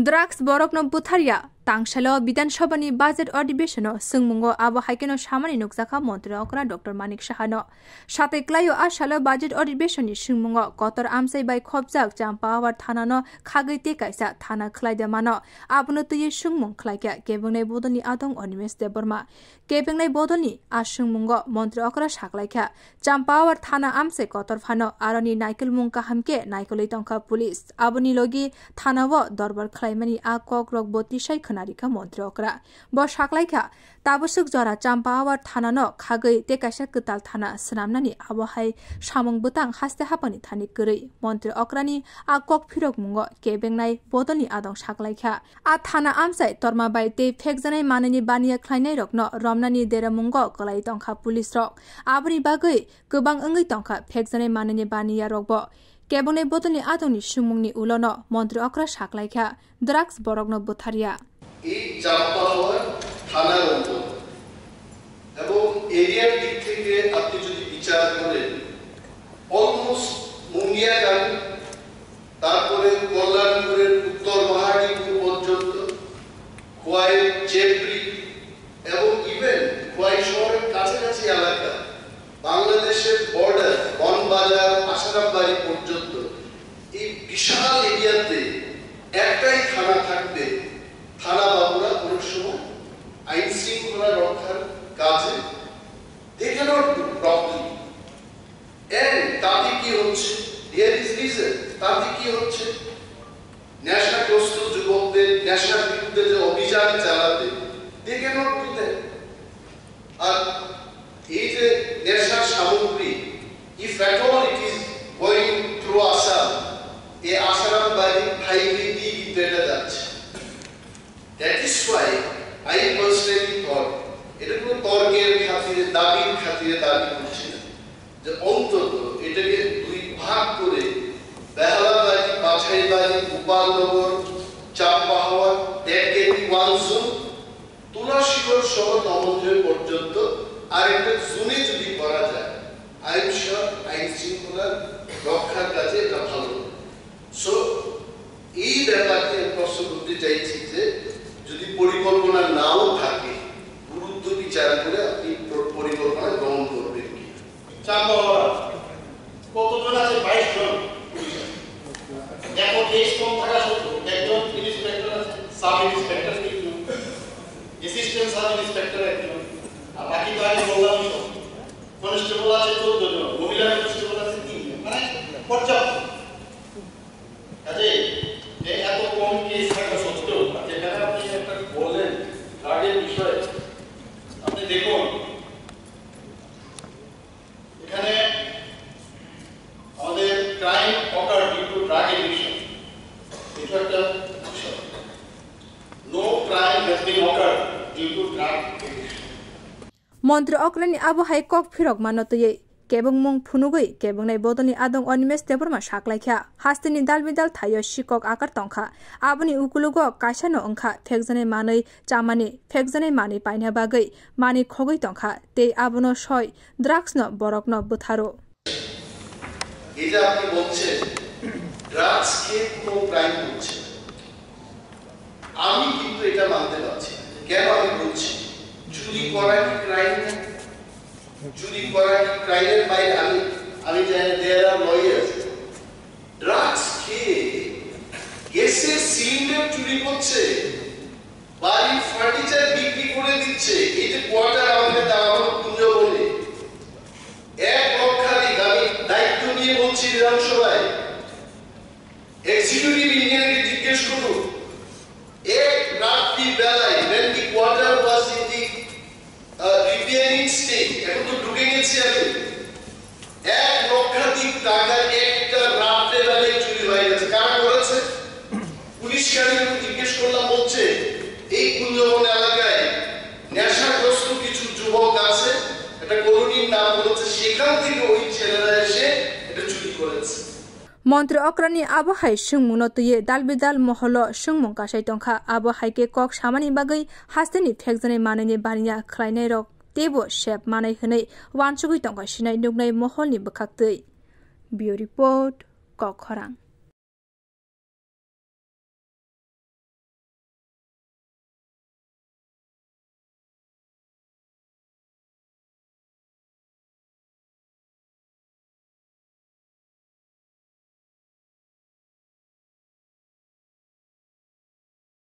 Drugs borokno butharia tangshalo bidanshabani budget अधिवेशनो sungmungo abo haikeno samani nukjaka mantri okra Dr. Manik Sahano sate klayo ashalo budget अधिवेशननि sungmungo kotor amsai bai khobjak Champawar thanano khagite kaisa thana khlaide mano abno tuyi sungmung khlaikya kebungnai bodoni adong Onimes Deborma kebengnai bodoni asungmungo mantri okra saklaikya Champawar thana amsai kotor phano aroni naikul mung kahamke naikulai tongka police aboni logi thanawo dorbar khlaimani a kokrok botisai narika mantri okra bo saklaikha tabusuk jora Champawar thanano khagai tekaisa kutal thana snamnani abohai samung butang haste hapani thani kurui mantri okrani a kok phirok mungo kebengnai bodoni adong saklaikha a thana amsai torma bai te phekjanai manani baniya khlainai rokno romnani deramungo kolai tongkha police rok aboni bagai gobang ongai tongkha phekjanai manani baniya rokbo kebengnai bodoni adongni sumungni ulono mantri okra saklaikha drugs borokno butharia এই চাম্পাওয়ার থানার অন্তর এবং এরিয়ার দিক থেকে আপনি যদি বিচার করেন অলমোস্ট মুঙ্গিয়াগান তারপরে কল্যাণপুরের উত্তর মহাডিপুর পর্যন্ত খোয়াই চেবরি এবং ইভেন খোয়াই শহরের কাছাকাছি এলাকা বাংলাদেশের বর্ডার বনবাজার আশারামবাড়ি পর্যন্ত এই বিশাল এরিয়াতে একটাই থানা থাকবে থানা বাবুরা কোনো সময় আইন শৃঙ্খলা রক্ষার কাজে they cannot do properly and তাতে কি হচ্ছে there is reason তাতে কি হচ্ছে নেশাগ্রস্ত যুবকদের নেশার বিরুদ্ধে যে অভিযান চালাতে they cannot do that আর এই যে নেশার সামগ্রী if at all it is going through Assam এই আশারামবাড়ি হাইওয়ে দিয়ে কিন্তু এটা যাচ্ছে That is why I personally thought এটা কোনো তর্কের খাতিরে দাবির খাতিরে দাবি করছি না যে অন্তত এটাকে দুই ভাগ করে বেহালাবাড়ি বাছাইবাড়ি গোপালনগর চাম্পাহাওয়ার ডেকেটি ওয়ানজোন তুলাশিগড় সহ দমনজয় পর্যন্ত আরেকটা জোনে যদি করা যায় আই এম শিওর আইন শৃঙ্খলা রক্ষার কাজে এটা ভালো সো এই ব্যাপারটি প্রশ্ন করতে চাইছি যে যদি পরিকল্পনা নাও থাকে গুরুত্ব বিচার করে আপনি পরিকল্পনা গ্রহণ করবেন কি চাম্পাওয়ার কতজন আছে 22 জন এখন এই কম থাকা সত্ত্বেও একজন ইন্সপেক্টর আছে সাব ইন্সপেক্টর কিন্তু অ্যাসিস্ট্যান্ট সাব ইন্সপেক্টর একজন আর বাকি তো আমি বললাম কনস্টেবল আছে 14 জন মহিলা কনস্টেবল আছে 3 জন মানে পর্যাপ্ত কাজে এত কম কেস থাকা সত্ত্বেও যেখানে আপনি একটা বলেন ড্রাগের বিষয়ে আপনি দেখুন এখানে আমাদের ক্রাইম অকার ডিউ টু ড্রাগের বিষয় এটা একটা বিষয় no crime has been occur due to drug মন্ত্রী অক্রানি আবহাই কক ফিরক মানতয়ে Kebong mung phunugui kebengnai bodoni adong Onimes Deborma saklaikha hastini dalbidal thayo sikok akar tongkha aboni ukulugo kaisano ongkha phekjanai manei chamani phekjanai mani paina bagai mani khogoi tongkha tei abono soi drugs no borokno butharo এই যে আপনি বলছেন drugs খেয়ে কোনো crime হচ্ছে আমি কিন্তু এটা মানতে পারছি কেন আমি বলছি চুরি করা কি ক্রাইম চুরি করা কি ক্রাইমের বাইরে আমি জানি দেয়ার আর লয়ার্স ড্রাগস খেয়ে গ্যাসের সিলিন্ডার চুরি করছে বাড়ির ফার্নিচার বিক্রি করে দিচ্ছে এই যে কোয়ার্টার আমাদের দাঁড়ানো পুঞ্জ বলে 1 লক্ষাধিক আমি দায়িত্ব নিয়ে বলছি বিধানসভায় এক্সিকিউটিভ ইঞ্জিনিয়ারকে জিজ্ঞেস করুন এক রাত্রি বেলায় when the quarter was in the repairing state এখন তো ঢুকে গেছি আমি 1 লক্ষাধিক টাকা একটা রাত্রে বেলায় চুরি হয়ে গেছে কারা করেছে পুলিশকে আমি জিজ্ঞেস করলাম বলছে এই কুঞ্জবন এলাকায় নেশাগ্রস্ত কিছু যুবক আছে এটা কলোনির নাম বলেছে সেখান থেকে ওই ছেলেরা এসে এটা চুরি করেছে মন্ত্রী অক্রানি আবহাই সুংমুনো তুয়ে দালবিদাল মহল সুংমুং কাসাই টংখা আবহাইকে কক সামানি বাগৈ হাস্তেনি ফেকজানাই মানাইनि बानिया खलायनाय रक तेबो शेप मानाय हनै वानसुगै टंगा सिनाय नुगनाय महलनि बखाक्तै बियो रिपोर्ट कखरां।